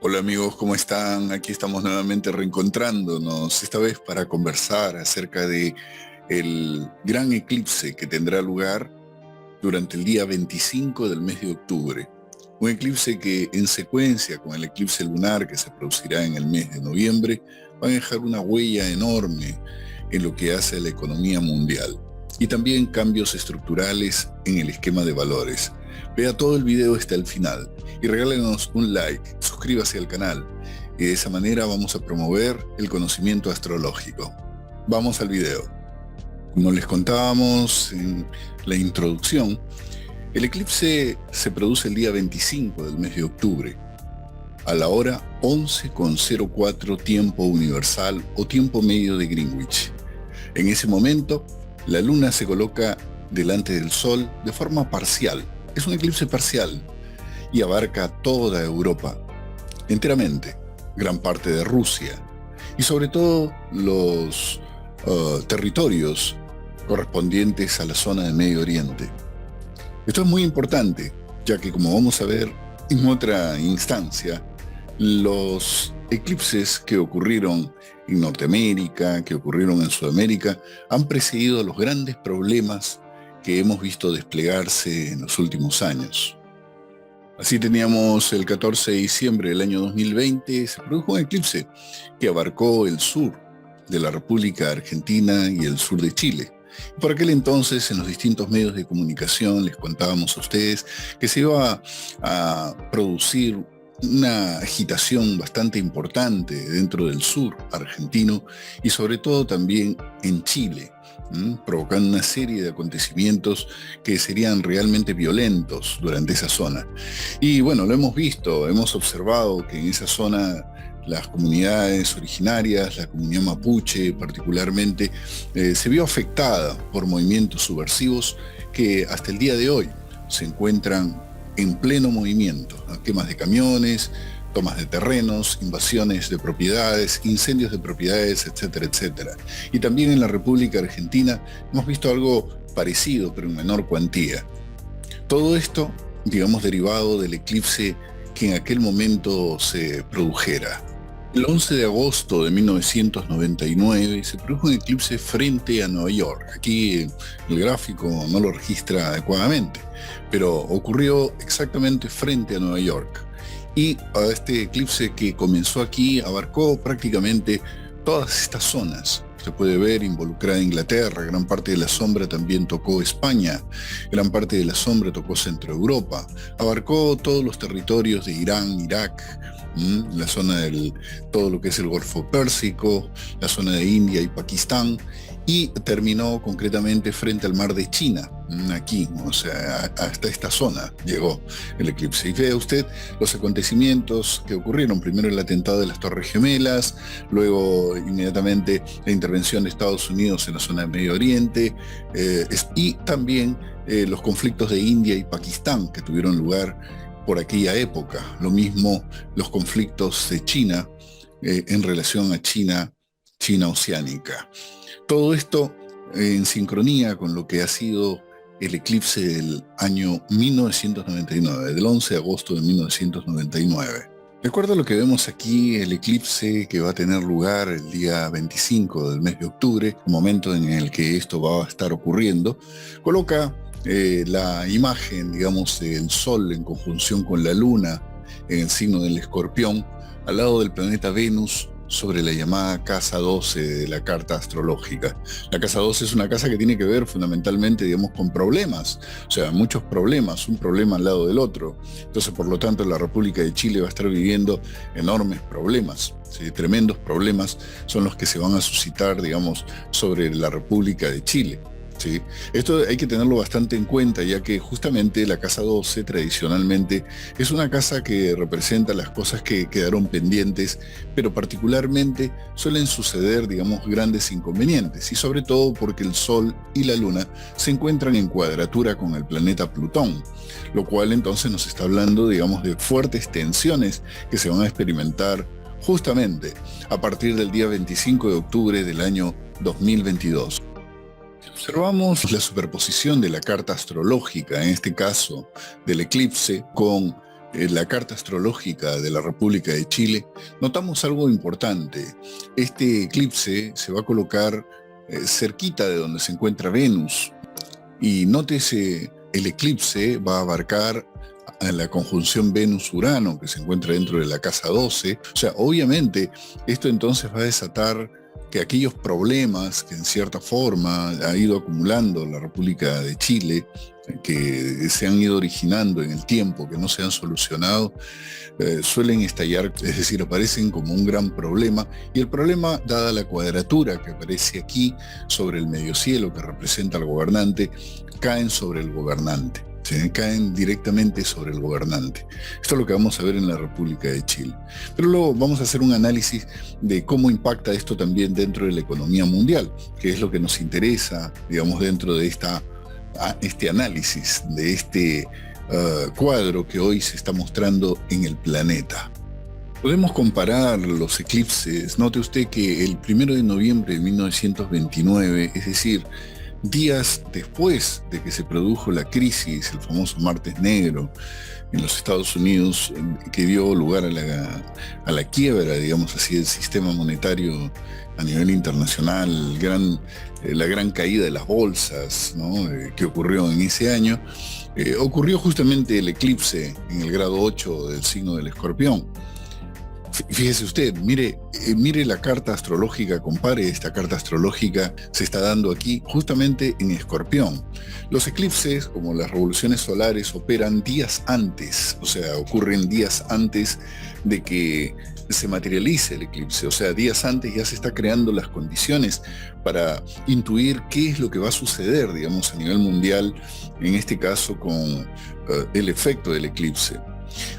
Hola amigos, ¿cómo están? Aquí estamos nuevamente reencontrándonos, esta vez para conversar acerca de el gran eclipse que tendrá lugar durante el día 25 del mes de octubre. Un eclipse que en secuencia con el eclipse lunar que se producirá en el mes de noviembre va a dejar una huella enorme en lo que hace a la economía mundial y también cambios estructurales en el esquema de valores. Vea todo el video hasta el final y regálenos un like, suscríbase al canal y de esa manera vamos a promover el conocimiento astrológico. Vamos al video. Como les contábamos en la introducción, el eclipse se produce el día 25 del mes de octubre, a la hora 11:04 tiempo universal o tiempo medio de Greenwich. En ese momento, la luna se coloca delante del sol de forma parcial. Es un eclipse parcial y abarca toda Europa, enteramente, gran parte de Rusia y sobre todo los territorios correspondientes a la zona de Medio Oriente. Esto es muy importante, ya que como vamos a ver en otra instancia, los eclipses que ocurrieron en Norteamérica, que ocurrieron en Sudamérica, han precedido a los grandes problemas que hemos visto desplegarse en los últimos años. Así teníamos el 14 de diciembre del año 2020, se produjo un eclipse que abarcó el sur de la República Argentina y el sur de Chile. Por aquel entonces, en los distintos medios de comunicación, les contábamos a ustedes que se iba a producir una agitación bastante importante dentro del sur argentino y sobre todo también en Chile, provocando una serie de acontecimientos que serían realmente violentos durante esa zona. Y bueno, lo hemos visto, hemos observado que en esa zona las comunidades originarias, la comunidad mapuche particularmente, se vio afectada por movimientos subversivos que hasta el día de hoy se encuentran en pleno movimiento, ¿no? Quemas de camiones, tomas de terrenos, invasiones de propiedades, incendios de propiedades, etcétera, etcétera. Y también en la República Argentina hemos visto algo parecido, pero en menor cuantía. Todo esto, digamos, derivado del eclipse que en aquel momento se produjera. El 11 de agosto de 1999 se produjo un eclipse frente a Nueva York. Aquí el gráfico no lo registra adecuadamente, pero ocurrió exactamente frente a Nueva York. Y a este eclipse que comenzó aquí abarcó prácticamente todas estas zonas. Se puede ver involucrada Inglaterra, gran parte de la sombra también tocó España, gran parte de la sombra tocó Centro Europa, abarcó todos los territorios de Irán, Irak, la zona del todo lo que es el Golfo Pérsico, la zona de India y Pakistán, y terminó concretamente frente al mar de China, aquí, o sea, hasta esta zona llegó el eclipse. Y vea usted los acontecimientos que ocurrieron, primero el atentado de las Torres Gemelas, luego inmediatamente la intervención de Estados Unidos en la zona de Medio Oriente, y también los conflictos de India y Pakistán que tuvieron lugar por aquella época. Lo mismo los conflictos de China en relación a China oceánica. Todo esto en sincronía con lo que ha sido el eclipse del año 1999, del 11 de agosto de 1999. De acuerdo a lo que vemos aquí, el eclipse que va a tener lugar el día 25 del mes de octubre, el momento en el que esto va a estar ocurriendo, coloca la imagen, digamos, del Sol en conjunción con la Luna en el signo del Escorpión, al lado del planeta Venus, sobre la llamada Casa 12 de la carta astrológica. La Casa 12 es una casa que tiene que ver fundamentalmente, digamos, con problemas, o sea, muchos problemas, un problema al lado del otro. Entonces, por lo tanto, la República de Chile va a estar viviendo enormes problemas, ¿sí? Tremendos problemas son los que se van a suscitar, digamos, sobre la República de Chile. ¿Sí? Esto hay que tenerlo bastante en cuenta, ya que justamente la casa 12 tradicionalmente es una casa que representa las cosas que quedaron pendientes, pero particularmente suelen suceder, digamos, grandes inconvenientes, y sobre todo porque el Sol y la Luna se encuentran en cuadratura con el planeta Plutón, lo cual entonces nos está hablando, digamos, de fuertes tensiones que se van a experimentar justamente a partir del día 25 de octubre del año 2022. Observamos la superposición de la carta astrológica, en este caso del eclipse, con la carta astrológica de la República de Chile, notamos algo importante. Este eclipse se va a colocar cerquita de donde se encuentra Venus. Y nótese, el eclipse va a abarcar a la conjunción Venus-Urano, que se encuentra dentro de la casa 12. O sea, obviamente, esto entonces va a desatar que aquellos problemas que en cierta forma ha ido acumulando la República de Chile, que se han ido originando en el tiempo, que no se han solucionado, suelen estallar, es decir, aparecen como un gran problema. Y el problema, dada la cuadratura que aparece aquí sobre el medio cielo, que representa al gobernante, caen sobre el gobernante. Caen directamente sobre el gobernante. Esto es lo que vamos a ver en la República de Chile. Pero luego vamos a hacer un análisis de cómo impacta esto también dentro de la economía mundial, que es lo que nos interesa, digamos, dentro de este análisis, de este cuadro que hoy se está mostrando en el planeta. Podemos comparar los eclipses. Note usted que el 1 de noviembre de 1929, es decir, días después de que se produjo la crisis, el famoso Martes Negro, en los Estados Unidos, que dio lugar a la quiebra, digamos así, del sistema monetario a nivel internacional, la gran caída de las bolsas, ¿no?, que ocurrió en ese año, ocurrió justamente el eclipse en el grado 8 del signo del Escorpión. Fíjese usted, mire la carta astrológica, compare esta carta astrológica, se está dando aquí justamente en Escorpión. Los eclipses, como las revoluciones solares, operan días antes, o sea, ocurren días antes de que se materialice el eclipse, o sea, días antes ya se está creando las condiciones para intuir qué es lo que va a suceder, digamos, a nivel mundial, en este caso con el efecto del eclipse.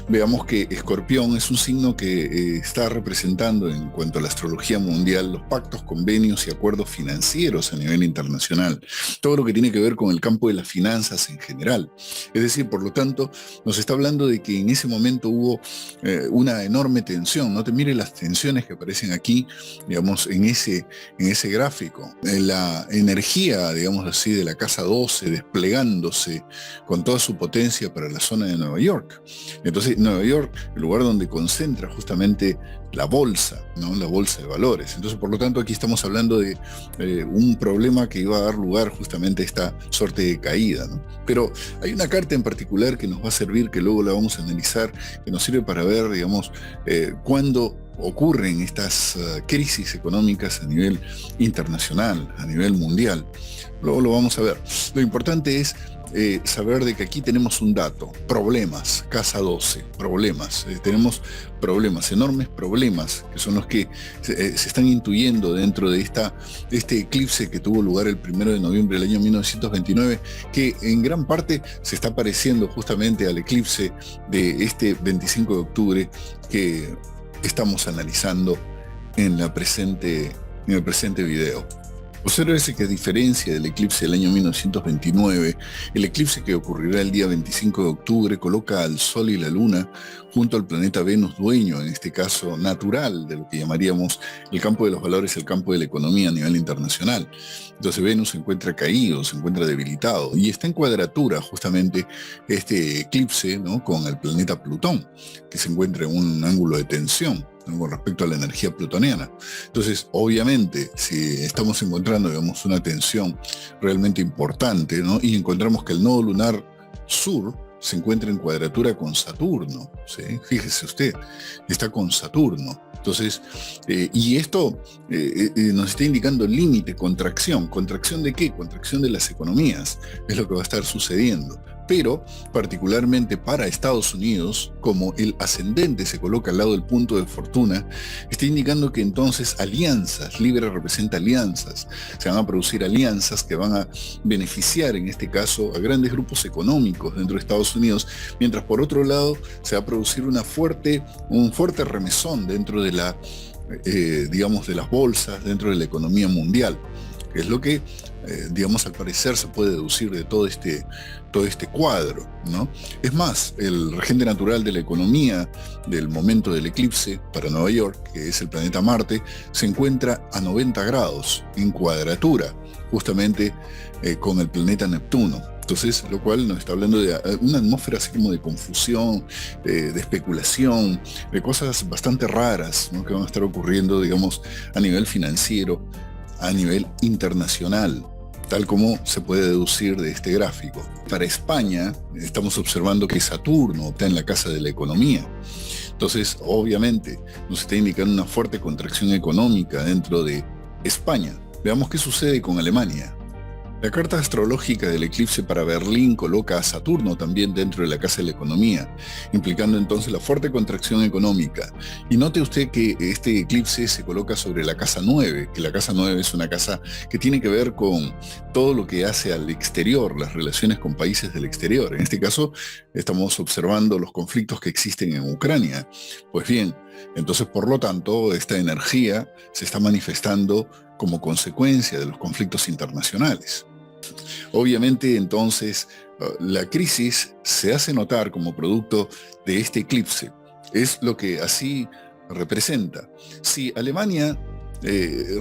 Veamos que Escorpión es un signo que está representando, en cuanto a la astrología mundial, los pactos, convenios y acuerdos financieros a nivel internacional. Todo lo que tiene que ver con el campo de las finanzas en general. Es decir, por lo tanto, nos está hablando de que en ese momento hubo una enorme tensión. No te mire las tensiones que aparecen aquí, digamos, en ese gráfico. La energía, digamos así, de la casa 12 desplegándose con toda su potencia para la zona de Nueva York. Entonces, Nueva York, el lugar donde concentra justamente la bolsa, ¿no?, la bolsa de valores. Entonces, por lo tanto, aquí estamos hablando de un problema que iba a dar lugar justamente a esta suerte de caída, ¿no? Pero hay una carta en particular que nos va a servir, que luego la vamos a analizar, que nos sirve para ver, digamos, cuándo ocurren estas crisis económicas a nivel internacional, a nivel mundial. Luego lo vamos a ver. Lo importante es saber de que aquí tenemos un dato: problemas, casa 12, problemas. Tenemos problemas, enormes problemas, que son los que se están intuyendo dentro de este eclipse que tuvo lugar el 1 de noviembre del año 1929, que en gran parte se está pareciendo justamente al eclipse de este 25 de octubre que estamos analizando en el presente video. Obsérvese que, a diferencia del eclipse del año 1929, el eclipse que ocurrirá el día 25 de octubre coloca al Sol y la Luna junto al planeta Venus, dueño, en este caso natural, de lo que llamaríamos el campo de los valores, el campo de la economía a nivel internacional. Entonces Venus se encuentra caído, se encuentra debilitado, y está en cuadratura justamente este eclipse, ¿no?, con el planeta Plutón, que se encuentra en un ángulo de tensión, ¿no?, con respecto a la energía plutoniana. Entonces, obviamente, si estamos encontrando, digamos, una tensión realmente importante, ¿no?, y encontramos que el nodo lunar sur se encuentra en cuadratura con Saturno, ¿sí? Fíjese usted, está con Saturno. Entonces, y esto nos está indicando límite, contracción. ¿Contracción de qué? Contracción de las economías, es lo que va a estar sucediendo. Pero, particularmente para Estados Unidos, como el ascendente se coloca al lado del punto de fortuna, está indicando que entonces alianzas, Libra representa alianzas, se van a producir alianzas que van a beneficiar, en este caso, a grandes grupos económicos dentro de Estados Unidos, mientras por otro lado se va a producir un fuerte remesón dentro de digamos, de las bolsas, dentro de la economía mundial, que es lo que, digamos, al parecer se puede deducir de todo este cuadro, ¿no? Es más, el regente natural de la economía del momento del eclipse para Nueva York, que es el planeta Marte, se encuentra a 90 grados en cuadratura, justamente con el planeta Neptuno. Entonces, lo cual nos está hablando de una atmósfera así como de confusión, de especulación, de cosas bastante raras, ¿no?, que van a estar ocurriendo, digamos, a nivel financiero, a nivel internacional, tal como se puede deducir de este gráfico. Para España, estamos observando que Saturno está en la casa de la economía. Entonces, obviamente, nos está indicando una fuerte contracción económica dentro de España. Veamos qué sucede con Alemania. La carta astrológica del eclipse para Berlín coloca a Saturno también dentro de la casa de la economía, implicando entonces la fuerte contracción económica. Y note usted que este eclipse se coloca sobre la casa 9, que la casa 9 es una casa que tiene que ver con todo lo que hace al exterior, las relaciones con países del exterior. En este caso, estamos observando los conflictos que existen en Ucrania. Pues bien, entonces, por lo tanto, esta energía se está manifestando como consecuencia de los conflictos internacionales. Obviamente, entonces, la crisis se hace notar como producto de este eclipse. Es lo que así representa. Si Alemania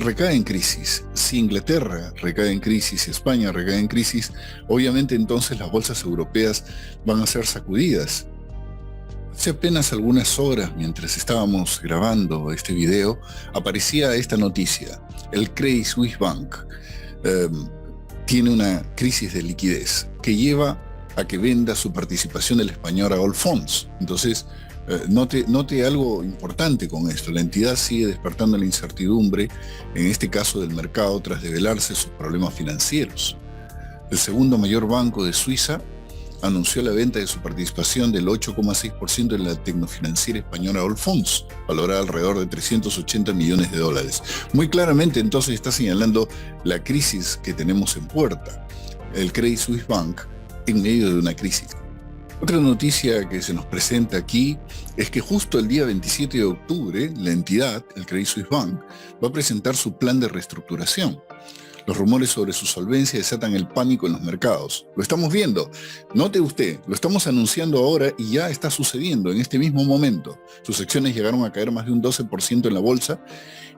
recae en crisis, si Inglaterra recae en crisis, si España recae en crisis, obviamente entonces las bolsas europeas van a ser sacudidas. Hace apenas algunas horas, mientras estábamos grabando este video, aparecía esta noticia. El Credit Suisse Bank tiene una crisis de liquidez que lleva a que venda su participación del español a Allfunds. Entonces, note algo importante con esto. La entidad sigue despertando la incertidumbre, en este caso del mercado, tras develarse sus problemas financieros. El segundo mayor banco de Suiza anunció la venta de su participación del 8,6% en la tecnofinanciera española Allfunds, valorada alrededor de 380 millones de dólares. Muy claramente entonces está señalando la crisis que tenemos en puerta, el Credit Suisse Bank en medio de una crisis. Otra noticia que se nos presenta aquí es que justo el día 27 de octubre, la entidad, el Credit Suisse Bank, va a presentar su plan de reestructuración. Los rumores sobre su solvencia desatan el pánico en los mercados. Lo estamos viendo. Note usted, lo estamos anunciando ahora y ya está sucediendo en este mismo momento. Sus acciones llegaron a caer más de un 12% en la bolsa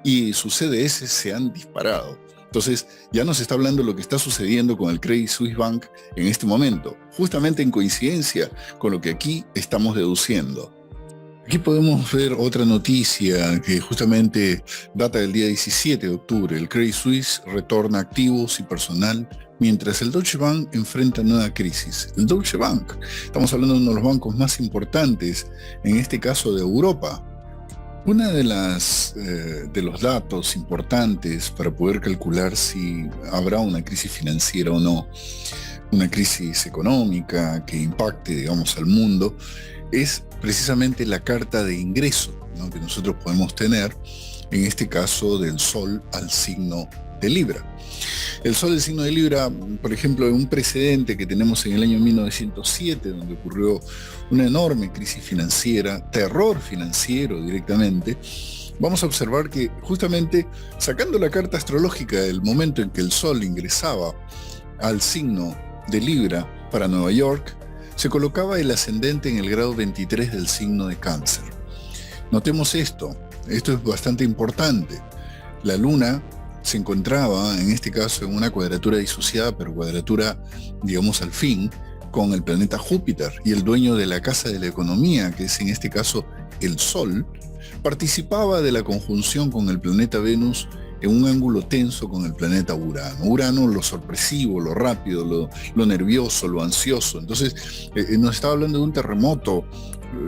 y sus CDS se han disparado. Entonces, ya nos está hablando de lo que está sucediendo con el Credit Suisse Bank en este momento, justamente en coincidencia con lo que aquí estamos deduciendo. Aquí podemos ver otra noticia que justamente data del día 17 de octubre. El Credit Suisse retorna activos y personal mientras el Deutsche Bank enfrenta nueva crisis. El Deutsche Bank, estamos hablando de uno de los bancos más importantes, en este caso de Europa. Una de los datos importantes para poder calcular si habrá una crisis financiera o no, una crisis económica que impacte, digamos, al mundo, es precisamente la carta de ingreso, ¿no?, que nosotros podemos tener, en este caso del Sol al signo de Libra. El Sol del signo de Libra, por ejemplo, en un precedente que tenemos en el año 1907, donde ocurrió una enorme crisis financiera, terror financiero directamente, vamos a observar que justamente sacando la carta astrológica del momento en que el Sol ingresaba al signo de Libra para Nueva York, se colocaba el ascendente en el grado 23 del signo de Cáncer. Notemos esto es bastante importante. La Luna se encontraba, en este caso, en una cuadratura disociada, pero cuadratura, digamos, al fin, con el planeta Júpiter, y el dueño de la casa de la economía, que es en este caso el Sol, participaba de la conjunción con el planeta Venus en un ángulo tenso con el planeta Urano. Urano, lo sorpresivo, lo rápido, lo nervioso, lo ansioso. Entonces, nos estaba hablando de un terremoto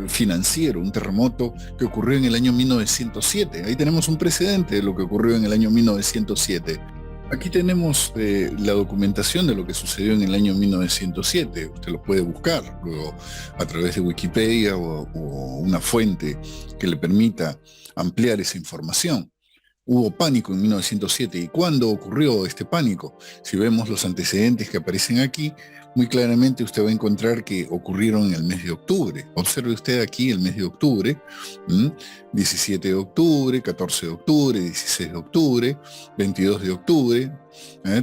financiero, un terremoto que ocurrió en el año 1907. Ahí tenemos un precedente de lo que ocurrió en el año 1907. Aquí tenemos la documentación de lo que sucedió en el año 1907. Usted lo puede buscar luego a través de Wikipedia o una fuente que le permita ampliar esa información. Hubo pánico en 1907. ¿Y cuándo ocurrió este pánico? Si vemos los antecedentes que aparecen aquí, muy claramente usted va a encontrar que ocurrieron en el mes de octubre. Observe usted aquí el mes de octubre, 17 de octubre, 14 de octubre, 16 de octubre, 22 de octubre.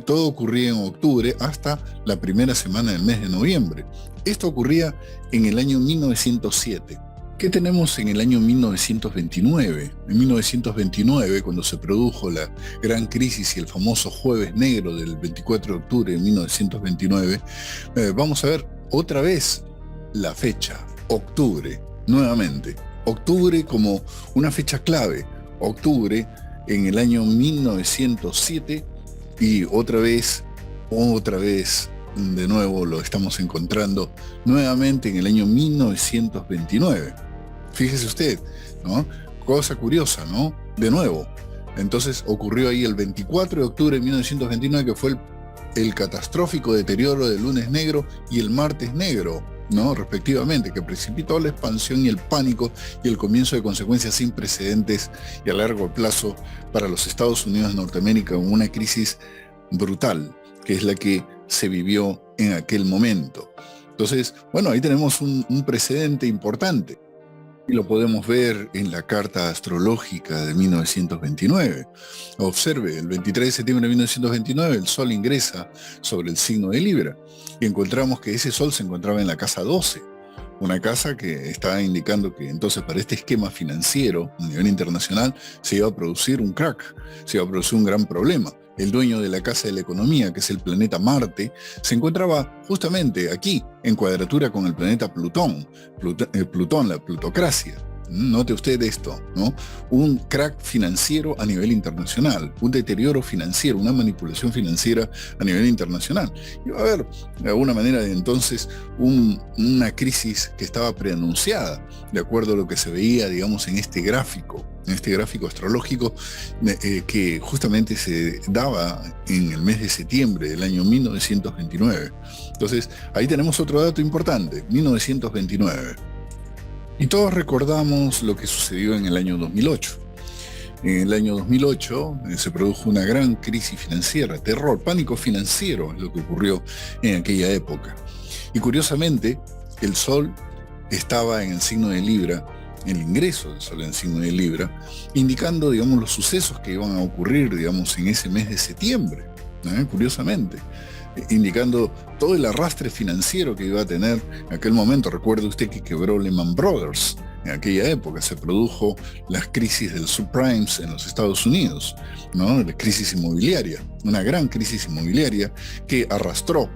Todo ocurría en octubre hasta la primera semana del mes de noviembre. Esto ocurría en el año 1907. ¿Qué tenemos en el año 1929? En 1929, cuando se produjo la gran crisis y el famoso Jueves Negro del 24 de octubre de 1929, vamos a ver otra vez la fecha, octubre, nuevamente. Octubre como una fecha clave. Octubre en el año 1907 y otra vez, de nuevo lo estamos encontrando nuevamente en el año 1929. Fíjese usted, ¿no? Cosa curiosa, ¿no? De nuevo. Entonces ocurrió ahí el 24 de octubre de 1929, que fue el catastrófico deterioro del lunes negro y el martes negro, ¿no? Respectivamente, que precipitó la expansión y el pánico y el comienzo de consecuencias sin precedentes y a largo plazo para los Estados Unidos de Norteamérica, con una crisis brutal, que es la que se vivió en aquel momento. Entonces, bueno, ahí tenemos un precedente importante. Y lo podemos ver en la carta astrológica de 1929. Observe, el 23 de septiembre de 1929 el Sol ingresa sobre el signo de Libra y encontramos que ese Sol se encontraba en la casa 12, una casa que está indicando que entonces para este esquema financiero a nivel internacional se iba a producir un crack, se iba a producir un gran problema. El dueño de la casa de la economía, que es el planeta Marte, se encontraba justamente aquí, en cuadratura con el planeta Plutón, Plutón, la plutocracia. Note usted esto, ¿no? Un crack financiero a nivel internacional, un deterioro financiero, una manipulación financiera a nivel internacional. Y va a haber, de alguna manera, entonces, una crisis que estaba preanunciada, de acuerdo a lo que se veía, digamos, en este gráfico astrológico que justamente se daba en el mes de septiembre del año 1929. Entonces, ahí tenemos otro dato importante, 1929. Y todos recordamos lo que sucedió en el año 2008. En el año 2008 se produjo una gran crisis financiera, terror, pánico financiero es lo que ocurrió en aquella época. Y curiosamente, el Sol estaba en el signo de Libra, el ingreso del Sol en el signo de Libra, indicando, digamos, los sucesos que iban a ocurrir, digamos, en ese mes de septiembre, curiosamente, indicando todo el arrastre financiero que iba a tener en aquel momento. Recuerde usted que quebró Lehman Brothers. En aquella época se produjo las crisis del subprimes en los Estados Unidos, ¿no? La crisis inmobiliaria, una gran crisis inmobiliaria que arrastró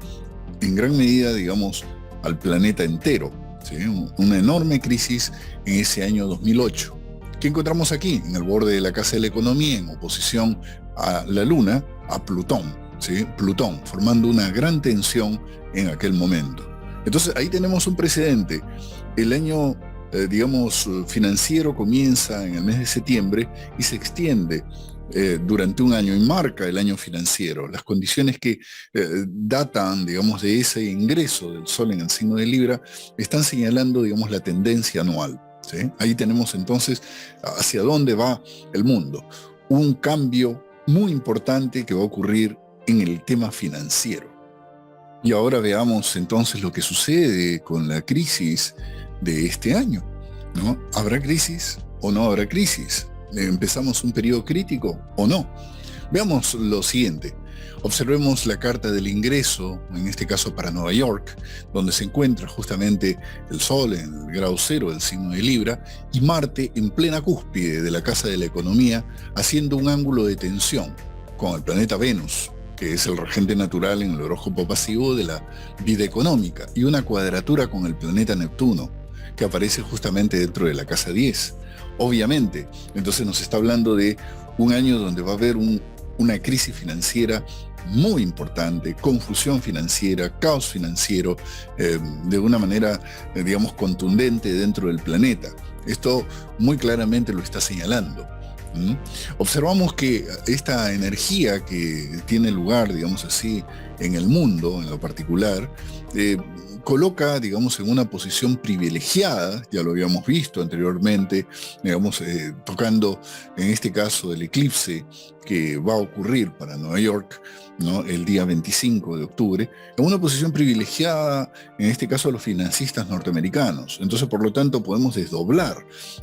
en gran medida, digamos, al planeta entero, ¿sí? Una enorme crisis en ese año 2008. ¿Qué encontramos aquí? En el borde de la Casa de la Economía, en oposición a la Luna, a Plutón. ¿Sí? Plutón, formando una gran tensión en aquel momento. Entonces ahí tenemos un precedente. El año, financiero comienza en el mes de septiembre y se extiende durante un año y marca el año financiero. Las condiciones que datan, digamos, de ese ingreso del Sol en el signo de Libra están señalando, digamos, la tendencia anual. ¿Sí? Ahí tenemos entonces hacia dónde va el mundo. Un cambio muy importante que va a ocurrir en el tema financiero. Y ahora veamos entonces lo que sucede con la crisis de este año, ¿no? ¿Habrá crisis o no habrá crisis? ¿Empezamos un periodo crítico o no? Veamos lo siguiente. Observemos la carta del ingreso, en este caso para Nueva York, donde se encuentra justamente el Sol en el grado 0 del signo de Libra y Marte en plena cúspide de la Casa de la Economía, haciendo un ángulo de tensión con el planeta Venus, que es el regente natural en el horóscopo pasivo de la vida económica, y una cuadratura con el planeta Neptuno, que aparece justamente dentro de la casa 10. Obviamente, entonces nos está hablando de un año donde va a haber una crisis financiera muy importante, confusión financiera, caos financiero, de una manera, digamos, contundente dentro del planeta. Esto muy claramente lo está señalando. Observamos que esta energía que tiene lugar, digamos así, en el mundo, en lo particular, coloca, digamos, en una posición privilegiada, ya lo habíamos visto anteriormente, digamos, tocando en este caso el eclipse que va a ocurrir para Nueva York, ¿no? El día 25 de octubre, en una posición privilegiada, en este caso a los financistas norteamericanos. Entonces, por lo tanto, podemos desdoblar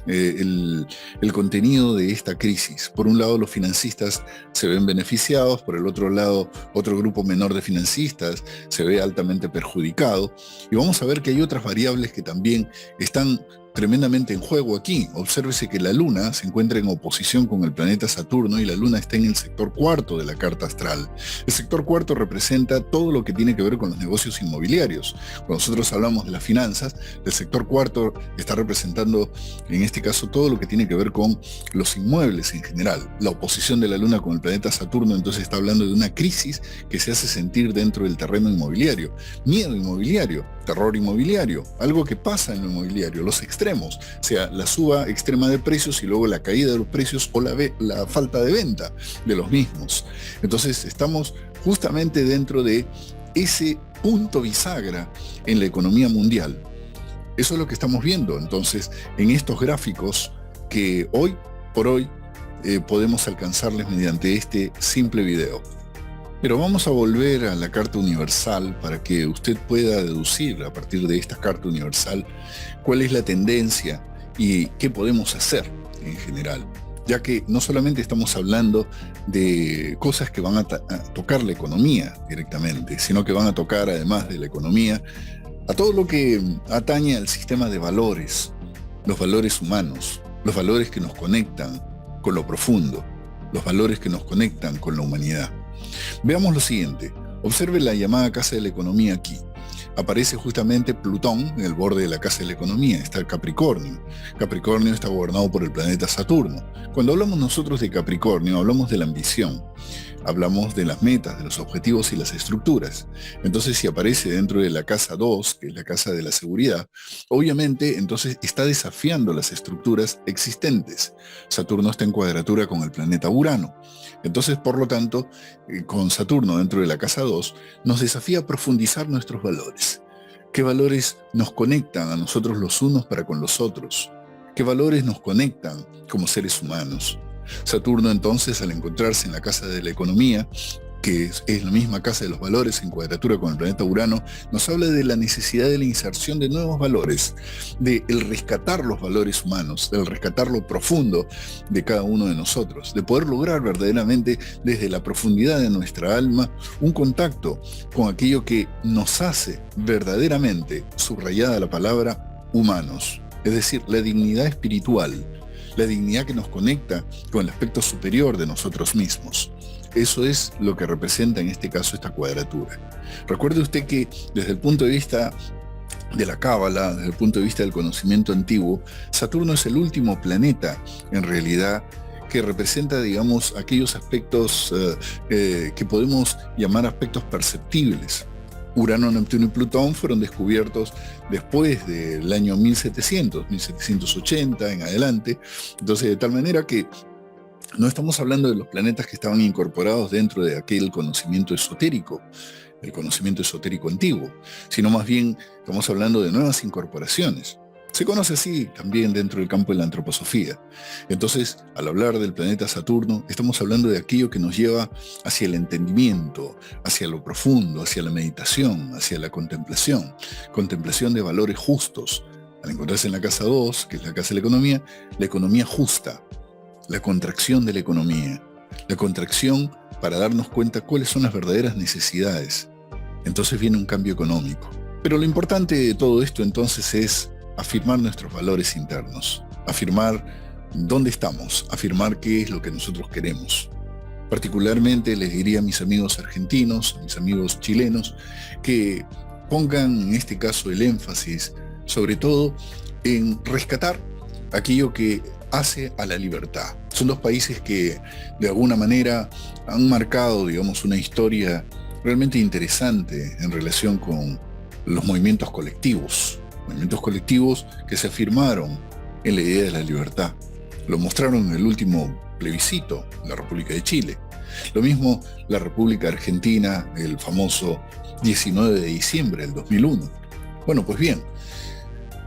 el contenido de esta crisis. Por un lado, los financistas se ven beneficiados, por el otro lado, otro grupo menor de financistas se ve altamente perjudicado. Y vamos a ver que hay otras variables que también están tremendamente en juego aquí. Obsérvese que la Luna se encuentra en oposición con el planeta Saturno y la Luna está en el sector cuarto de la carta astral. El sector cuarto representa todo lo que tiene que ver con los negocios inmobiliarios. Cuando nosotros hablamos de las finanzas, el sector cuarto está representando, en este caso, todo lo que tiene que ver con los inmuebles en general. La oposición de la Luna con el planeta Saturno entonces está hablando de una crisis que se hace sentir dentro del terreno inmobiliario. Miedo inmobiliario, terror inmobiliario, algo que pasa en lo inmobiliario, los extremos, o sea, la suba extrema de precios y luego la caída de los precios o la falta de venta de los mismos. Entonces estamos justamente dentro de ese punto bisagra en la economía mundial. Eso es lo que estamos viendo entonces en estos gráficos que hoy por hoy podemos alcanzarles mediante este simple video. Pero vamos a volver a la carta universal para que usted pueda deducir a partir de esta carta universal cuál es la tendencia y qué podemos hacer en general, ya que no solamente estamos hablando de cosas que van a tocar la economía directamente, sino que van a tocar, además de la economía, a todo lo que atañe al sistema de valores, los valores humanos, los valores que nos conectan con lo profundo, los valores que nos conectan con la humanidad. Veamos lo siguiente. Observe la llamada casa de la economía aquí. Aparece justamente Plutón en el borde de la casa de la economía. Está el Capricornio. Capricornio está gobernado por el planeta Saturno. Cuando hablamos nosotros de Capricornio, hablamos de la ambición. Hablamos de las metas, de los objetivos y las estructuras. Entonces, si aparece dentro de la casa 2, que es la casa de la seguridad, obviamente entonces está desafiando las estructuras existentes. Saturno está en cuadratura con el planeta Urano. Entonces, por lo tanto, con Saturno dentro de la casa 2, nos desafía a profundizar nuestros valores. ¿Qué valores nos conectan a nosotros los unos para con los otros? ¿Qué valores nos conectan como seres humanos? Saturno entonces, al encontrarse en la casa de la economía, que es la misma casa de los valores en cuadratura con el planeta Urano, nos habla de la necesidad de la inserción de nuevos valores, de el rescatar los valores humanos, del rescatar lo profundo de cada uno de nosotros, de poder lograr verdaderamente desde la profundidad de nuestra alma un contacto con aquello que nos hace verdaderamente, subrayada la palabra, humanos, es decir, la dignidad espiritual, la dignidad que nos conecta con el aspecto superior de nosotros mismos. Eso es lo que representa en este caso esta cuadratura. Recuerde usted que desde el punto de vista de la cábala, desde el punto de vista del conocimiento antiguo, Saturno es el último planeta, en realidad, que representa, digamos, aquellos aspectos que podemos llamar aspectos perceptibles. Urano, Neptuno y Plutón fueron descubiertos después del año 1780 en adelante. Entonces, de tal manera que no estamos hablando de los planetas que estaban incorporados dentro de aquel conocimiento esotérico, el conocimiento esotérico antiguo, sino más bien estamos hablando de nuevas incorporaciones. Se conoce así también dentro del campo de la antroposofía. Entonces, al hablar del planeta Saturno, estamos hablando de aquello que nos lleva hacia el entendimiento, hacia lo profundo, hacia la meditación, hacia la contemplación de valores justos. Al encontrarse en la casa 2, que es la casa de la economía justa, la contracción de la contracción para darnos cuenta cuáles son las verdaderas necesidades. Entonces viene un cambio económico. Pero lo importante de todo esto entonces es afirmar nuestros valores internos, afirmar dónde estamos, afirmar qué es lo que nosotros queremos. Particularmente les diría a mis amigos argentinos, a mis amigos chilenos, que pongan en este caso el énfasis, sobre todo, en rescatar aquello que hace a la libertad. Son dos países que de alguna manera han marcado, digamos, una historia realmente interesante en relación con los movimientos colectivos que se afirmaron en la idea de la libertad. Lo mostraron en el último plebiscito, la República de Chile. Lo mismo la República Argentina, el famoso 19 de diciembre del 2001. Bueno, pues bien,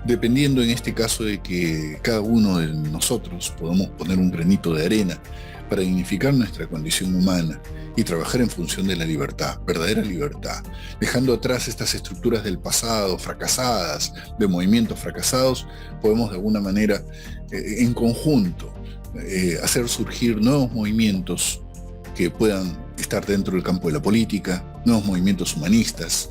dependiendo en este caso de que cada uno de nosotros podamos poner un granito de arena para dignificar nuestra condición humana y trabajar en función de la libertad, verdadera libertad, dejando atrás estas estructuras del pasado, fracasadas, de movimientos fracasados, podemos de alguna manera, en conjunto, hacer surgir nuevos movimientos que puedan estar dentro del campo de la política, nuevos movimientos humanistas,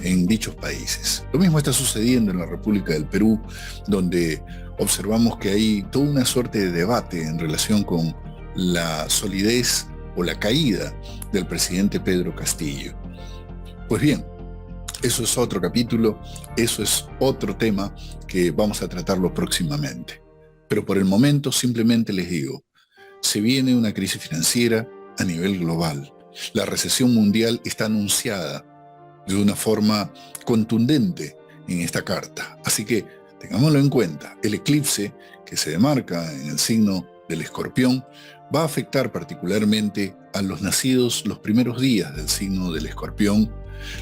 en dichos países. Lo mismo está sucediendo en la República del Perú, donde observamos que hay toda una suerte de debate en relación con la solidez o la caída del presidente Pedro Castillo. Pues bien, eso es otro capítulo, eso es otro tema que vamos a tratarlo próximamente. Pero por el momento simplemente les digo, se viene una crisis financiera a nivel global. La recesión mundial está anunciada de una forma contundente en esta carta. Así que tengámoslo en cuenta. El eclipse que se demarca en el signo del Escorpión va a afectar particularmente a los nacidos los primeros días del signo del Escorpión,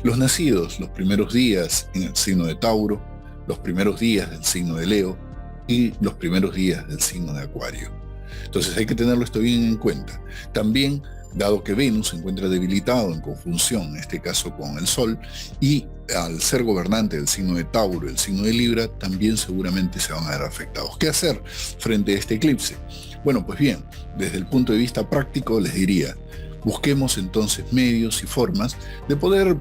los nacidos los primeros días en el signo de Tauro, los primeros días del signo de Leo y los primeros días del signo de Acuario. Entonces hay que tenerlo esto bien en cuenta. También, dado que Venus se encuentra debilitado en conjunción, en este caso con el Sol, y al ser gobernante del signo de Tauro y el signo de Libra, también seguramente se van a ver afectados. ¿Qué hacer frente a este eclipse? Bueno, pues bien, desde el punto de vista práctico les diría, busquemos entonces medios y formas de poder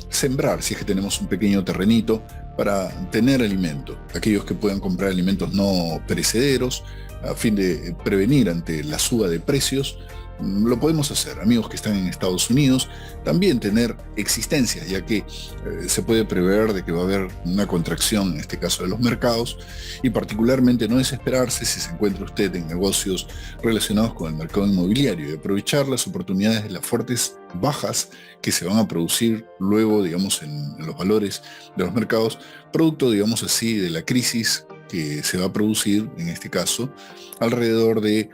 sembrar, si es que tenemos un pequeño terrenito, para tener alimento. Aquellos que puedan comprar alimentos no perecederos, a fin de prevenir ante la suba de precios, lo podemos hacer. Amigos que están en Estados Unidos, también tener existencias, ya que se puede prever de que va a haber una contracción, en este caso de los mercados, y particularmente no desesperarse si se encuentra usted en negocios relacionados con el mercado inmobiliario y aprovechar las oportunidades de las fuertes bajas que se van a producir luego, digamos, en los valores de los mercados, producto, digamos así, de la crisis que se va a producir, en este caso, alrededor de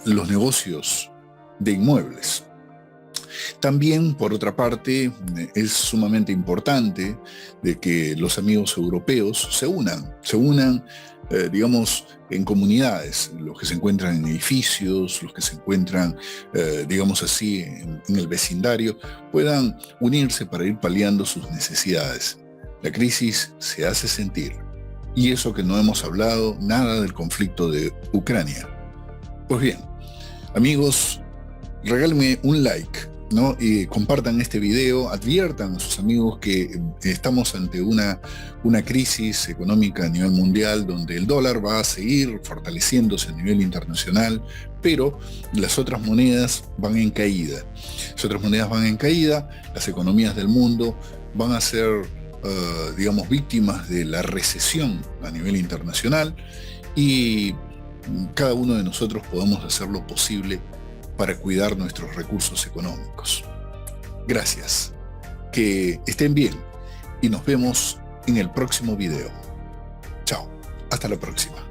los negocios de inmuebles. También, por otra parte, es sumamente importante de que los amigos europeos se unan, digamos, en comunidades, los que se encuentran en edificios, los que se encuentran, digamos así, en el vecindario, puedan unirse para ir paliando sus necesidades. La crisis se hace sentir. Y eso que no hemos hablado nada del conflicto de Ucrania. Pues bien, amigos, regálenme un like, ¿no? Y compartan este video, adviertan a sus amigos que estamos ante una crisis económica a nivel mundial donde el dólar va a seguir fortaleciéndose a nivel internacional, pero las otras monedas van en caída. Las otras monedas van en caída, las economías del mundo van a ser, digamos, víctimas de la recesión a nivel internacional y cada uno de nosotros podemos hacer lo posible para cuidar nuestros recursos económicos. Gracias, que estén bien y nos vemos en el próximo video. Chao, hasta la próxima.